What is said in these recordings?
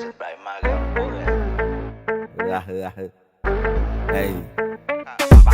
Hey.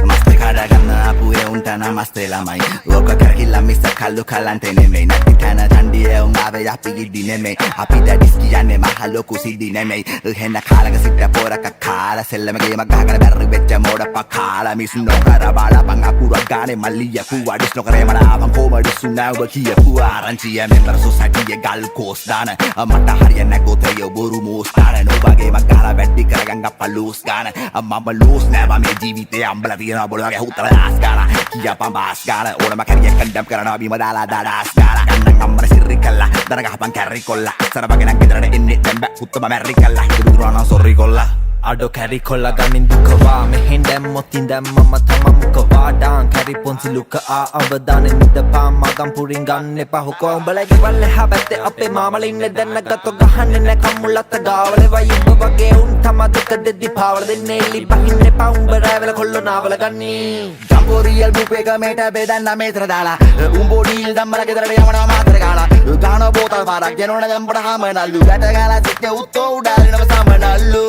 Masti karagana apuye untana masti lamai Loka kargilla mista kallu kalante nemei Natti tana tandiye ungaave api giddi nemei Api da diski yanne maha loku siddi nemei Henna kaalaga sitta poraka kaala Sellame geema gahagana berri veccha moda pakala Misu nokara bala banga pura gane malliya kuwa Dis nokare mana avan koma disu nauba kiya kuwa Aranchiya member society ye gal coast dana Mata hariyanna gotheyo boru moos dana Nobage magala veddi karaganga palus gana Mama loos nava me ජීවිතේ අම්බලා තියෙනවා බොලවගේ හුත්තල දාස් ගාලා කියා පම්බාස් ගාලා ඕනම කරියක් කණ්ඩම් කරනවා බීම දාලා දාඩාස් ගාලා ගන්නන් අම්මර සිරි කල්ලා දර ගහපන් කැරි කොල්ලා අස්සර වගේ නම් ගෙදරට එන්නේ දැන් බෑ හුත්තම මැරි කල්ලා හිතුරු දුරනවා සොරි කොල්ලා අඩෝ කැරි කොල්ලා ගමින් දුකවා මෙහෙන් දැම්මොත් ඉඳන් මම තම මුකවා ඩාන් කැරි පොන්සි ලුක අවදානෙ මිදපා මගම් පුරින් ගන්න එපා හොකෝ උඹලගේ වල්ලෙහා පැත්තේ අපේ මාමලා ඉන්නේ දැන් නැගතෝ ගහන්නේ නැ කම්මුලත් ගාවලේ වයි උඹ වගේ උන් තම දෙක දෙදි පාවල දෙන්නේ එලි බහින්න එපා උඹ රැවල කොල්ලෝ නාවල ගන්නේ ජම්බෝ රියල් බුප් එක මේට බෙදන්න මේතර දාලා උඹෝ ඩීල් දම්මලා ගෙදරට යවනවා මාතර ගාලා ගාන බෝතල් පාරක් ගෙනවන දම්බඩ හැමනල්ලු වැට ගාලා සිට උත්තෝ උඩාරිනව සමනල්ලු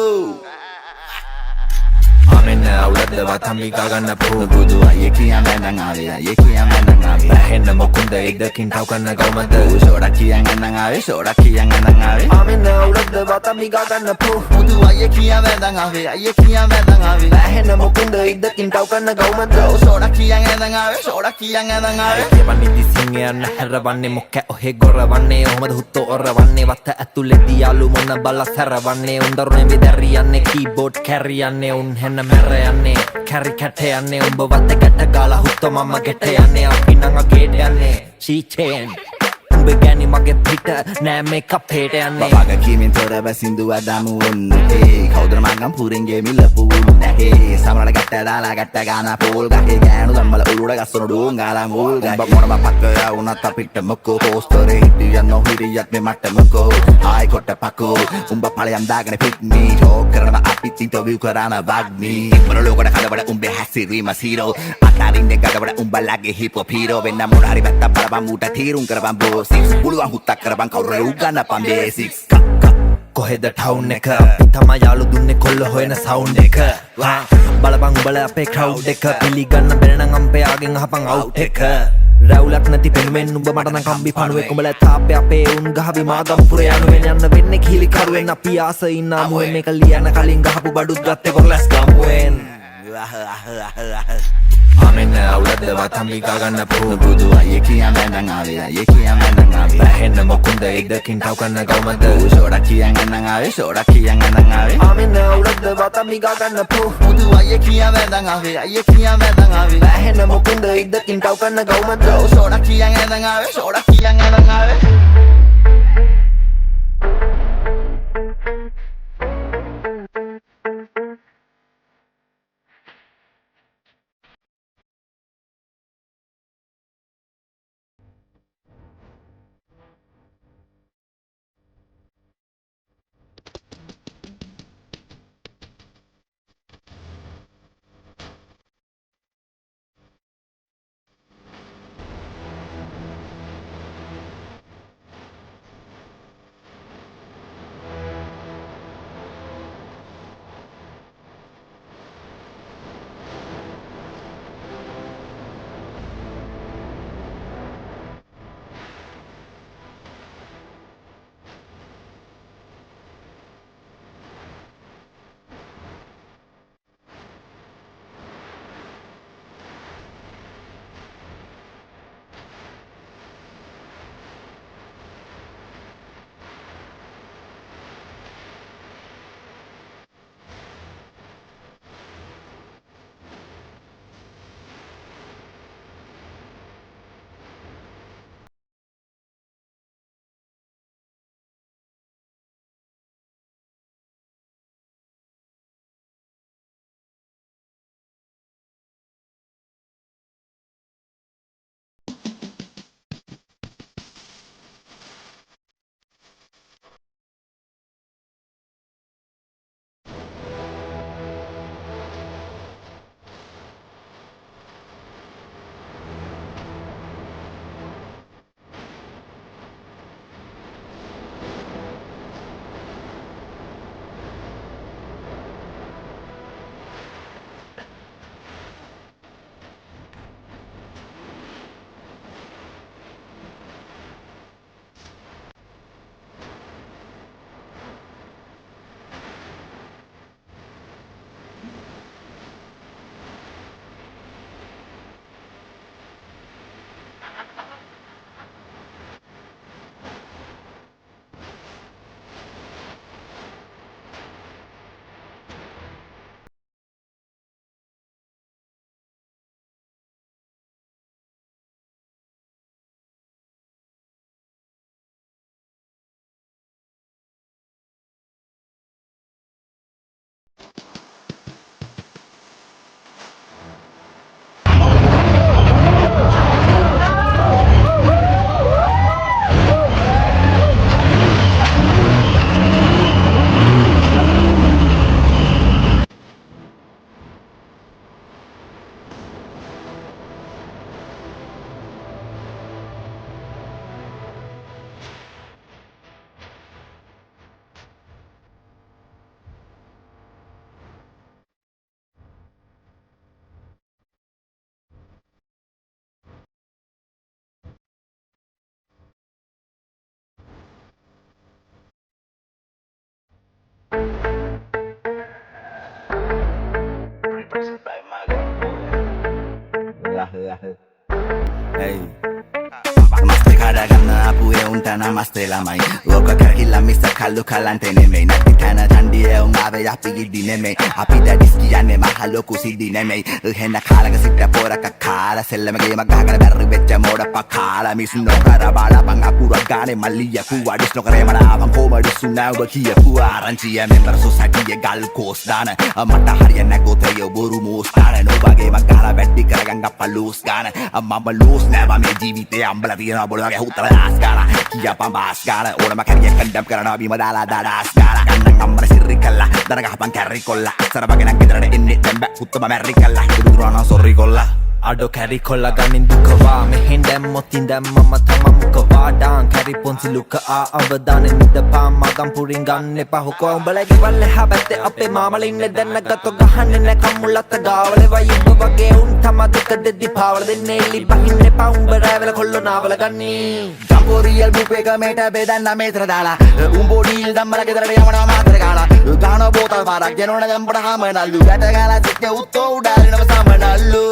Amena ulada watami kagana phu Budua yekiyan menang awe yekiyan menang awe Bahenna mokunda iddakin tawkanna gawmada Soda kiyan menang awe soda kiyan menang awe Amena ulada watami kagana phu Budua yekiyan menang awe yekiyan menang awe Bahenna mokunda iddakin tawkanna gawmada Soda kiyan menang awe soda kiyan menang awe Kebaniti singeyan herrawanne mokke ohe gorawanne Ohmada hutto orrawanne watta ඇතුලේදී යාළු මොන බල සැරවන්නේ උන් දරුනේ විදරියන්නේ keyboard carryයන්නේ උන් හෙන්න මැර යන්නේ කැරි කැට යන්නේ උඹ වත්ත ගැට ගාලා හුත්ත මම ගෙට යන්නේ අපි නං අගේට යන්නේ චීචෙන් උඹ ගෑනි මගේ පිට නෑ මේකප් හේට යන්නේ බබග කීමෙන් තොරව සින්දුව දාමු උන්නේ කවුදර මංගම් පුරින්ගේ මිලපු නැහැ සමරණ ගැට දාලා ගැට ගාන පෝල් ගහේ ගෑනු ධම්මල උරුඩ ගස්සන ඩෝන් ගාලා මූල් ගහ උඹ මොනම පක්කය වුණත් අපිට මොකෝ පෝස්ටරේ හිටියන් නොහිරියත් මේ මට මොකෝ ආයි කොට පකෝ උඹ ඵලයන් දාගෙන පිට්නි ටෝක් කරනවා අපිත් ඉන්ටර්විව් කරන වග්නි මොන ලෝකඩ කඩවඩ උඹේ හැසිරීම සීරෝ අතරින් දෙකඩවඩ උඹලගේ හිපොප් හීරෝ වෙන්න මොන හරි වැත්ත බලපන් මූට තීරුම් කරපන් බෝස් පුළුවන් හුත්තක් කරපන් කවුරු උගන්නපන් බේසික්ස් කොහෙද ටවුන් එක අපි තමයි යාළු දුන්නේ කොල්ල හොයන සවුන්ඩ් එක බලපන් උඹල අපේ ක්‍රවුඩ් එක පිළිගන්න බැරි නම් අම්පයාගෙන් අහපන් අවුට් එක රැවුලක් නැති පෙනුමෙන් උඹ මට නම් කම්බි පණුවෙක් උඹල තාප්පේ අපේ උන් ගහවි මාගම්පුර යනුවෙන් යන්න වෙන්නේ කිලි කරුවෙන් අපි ආස ඉන්න අමුවෙන් මේක ලියන කලින් ගහපු බඩුත් ගත්තේ කොල්ලස් ගමුවෙන් Amena ulada watami kagana phu Budua yekiyan menang awe yekiyan menang awe Bahenna mokunda iddakin tawkanna gawmada Soda kiyan menang awe soda kiyan menang awe Amena ulada watami kagana phu Budua yekiyan menang awe yekiyan menang awe Bahenna mokunda iddakin tawkanna gawmada Soda kiyan menang awe soda kiyan menang awe Hey. Namaste karagana apuye unta namaste lamai Woka kargilla missa kallu kalante nemei Natti tana tandiye un ave api giddi nemei Api dadis kiyanne maha loku siddi nemei Henna kaalaga sitta poraka kaala Sellamage magagana berri becca moda pakala Misu no kara bala bang apura gane maliya kuwa Dis no kare mada avang koma disu na uba kiya kuwa Aranciya member society ye gal kos dana Mata hariyanna gotheyo boru mos dana Nobage magala betti karaganga palus gana Mama loos nava me ජීවිතේ අම්බලා තියනවා බොලවගේ හුත්තල දාස් ගාලා කියා පඹාස් ගාලා ඕනම කරියක් කණ්ඩම් කරනවා බීම දාලා දාස් ගාලා ගන්නන් අම්මර සිරි කල්ලා දර ගහපන් කැරි කොල්ලා අසර වගේ නම් ගෙදරට එන්නේ දැන් බෑ හුත්තම මැරි කල්ලා දුරුනා සොරි කොල්ලා අඩෝ කැරි කොල්ලා ගනින් දුකවා මෙහෙන් දැම්මොත් ඉඳන් මම තමන් මුකවා ඩාන් කැරි පොන්සි ලුක අවදානෙ නිදපා මගම් පුරින් ගන්න එපා හොකෝ උඹලගේ වල්ලේ හැබැත්තේ අපේ මාමලා ඉන්නේ දැන් නැගතෝ ගහන්නේ නැ කම්මුලත් ගාවලේ වයිබ් වගේ උන් තම දෙක දෙදි පාවල දෙන්නේ එලි බහින්න එපා උඹ රැවල කොල්ලෝ නාවල ගන්නේ ජම්බෝරියල් බුපේක මේට බෙදන්න මේතර දාලා උඹෝ ඩීල් දම්මල ගෙදරට යවනවා මාතර ගාලා ගාන බෝතල් පාරක් ගෙනවන ජම්බට හැම නල්ලු ගැට ගාලා සික්කේ උත්තෝ උඩාලිනව සම නල්ලු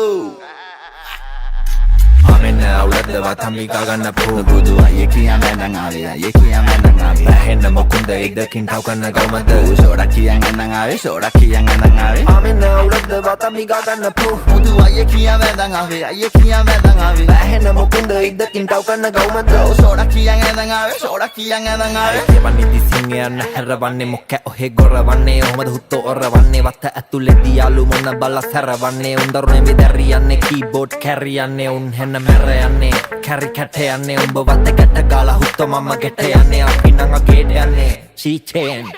Amen අවුලද වතමි ගගන්න පො බුදුවා යකියන් නැනන් ආවේ යකියන් නැනන් ආවේ බැහෙන්න මොකුන්ද ඉදකින් ටව් කරන ගවමද ෂෝඩා කියන් නැනන් ආවේ ෂෝඩා කියන් නැනන් ආවේ Amen අවුලද වතමි ගගන්න පො බුදුවා යකියන් නැනන් ආවේ යකියන් නැනන් ආවේ බැහෙන්න මොකුන්ද ඉදකින් ටව් කරන ගවමද ෂෝඩා කියන් නැනන් ආවේ ෂෝඩා කියන් නැනන් ආවේ එවනිදි සිංහයන් හැරවන්නේ මොකක් ඔහෙ ගොරවන්නේ ඔහමද හුත්තෝ ඔරවන්නේ වත ඇතුලේදී යාළු මොන බල සැරවන්නේ උන්දරුනේ මෙදරියන්නේ කීබෝඩ් කැරියන්නේ උන් හෙන්න මැරයන්නේ කැරි කැට යන්නේ උඹ වත ගැට ගාලා හුත්තෝ මම ගෙට යන්නේ අපි නංග ගේට යන්නේ සීචෙන්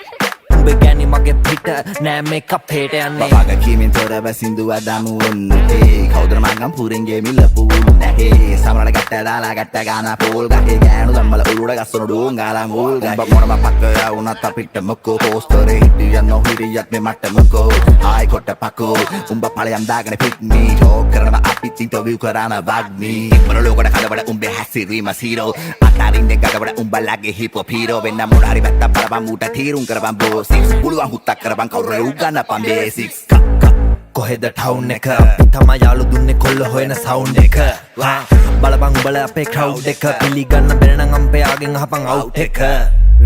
උඹ ගැනි මගේ පිට නෑ මේක අපේට යන්නේ බබාග කීමෙන් තොරව සින්දුව දමු ඔන්නේ කවුදර මංගම් පුරින්ගේ මිලපු නැහැ සමරල ගැට දාලා ගැට ගාන පෝල් ගහේ ගෑනු ධම්මල උරුඩ ගස්සන ඩෝන් ගාලා මූල් ගහ උඹ මොනම පක්ක වුණත් අපිට මොකෝ පෝස්ටරේ හිටියන් නොහිරියත් මේ මට මොකෝ ආයි කොට පකෝ උඹ ඵලයන් දාගෙන පිට්නි ටෝක් කරනවා අපිත් ඉන්ටර්විව් කරන වග්නි මොන ලෝකඩ කඩවඩ උඹේ හැසිරීම සීරෝ අතරින්නේ ගඩවඩ උඹලගේ හිපොප් හීරෝ වෙන්න මොන හරි වැත්ත බලපන් ඌට තීරුම් කරපන් බෝ පුළුවන් හුත්තක් කරපන් කවුරු උගන්න පන් බේසික්ස් කොහෙද ටවුන් එක අපි තමයි යාළු දුන්නේ කොල්ල හොයන සවුන්ඩ් එක බලපන් උඹල අපේ ක්‍රවුඩ් එක පිළිගන්න බැරි නම් අම්පයාගෙන් අහපන් අවුට් එක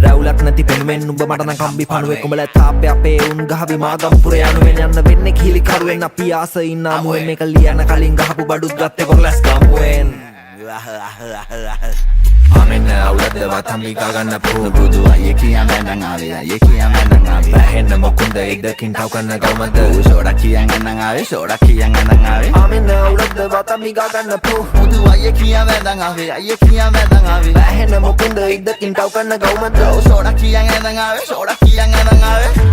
රැවුලක් නැති පෙනුමෙන් උඹ මට නම් කම්බි පණුවෙක් උඹල තාපේ අපේ උන් ගහවි මාගම්පුර යනුවෙන් යන්න වෙන්නේ කීලි කරුවෙන් අපි ආස ඉන්න අමුවෙන් මේක ලියන කලින් ගහපු බඩුත් ගත්තේ කොරලස් ගම්මුවෙන් Amen අවුලද වතමි ගගන්න පො බුදුවා යකියන් නැනන් ආවේ යකියන් නැනන් ආවේ බැහෙන්න මොකුන්ද ඉදකින් ටව් කරන ගවමද ෂෝඩා කියන් නැනන් ආවේ ෂෝඩා කියන් නැනන් ආවේ Amen අවුලද වතමි ගගන්න පො බුදුවා යකියන් නැනන් ආවේ යකියන් නැනන් ආවේ බැහෙන්න මොකුන්ද ඉදකින් ටව් කරන ගවමද ෂෝඩා කියන් නැනන් ආවේ ෂෝඩා කියන් නැනන් ආවේ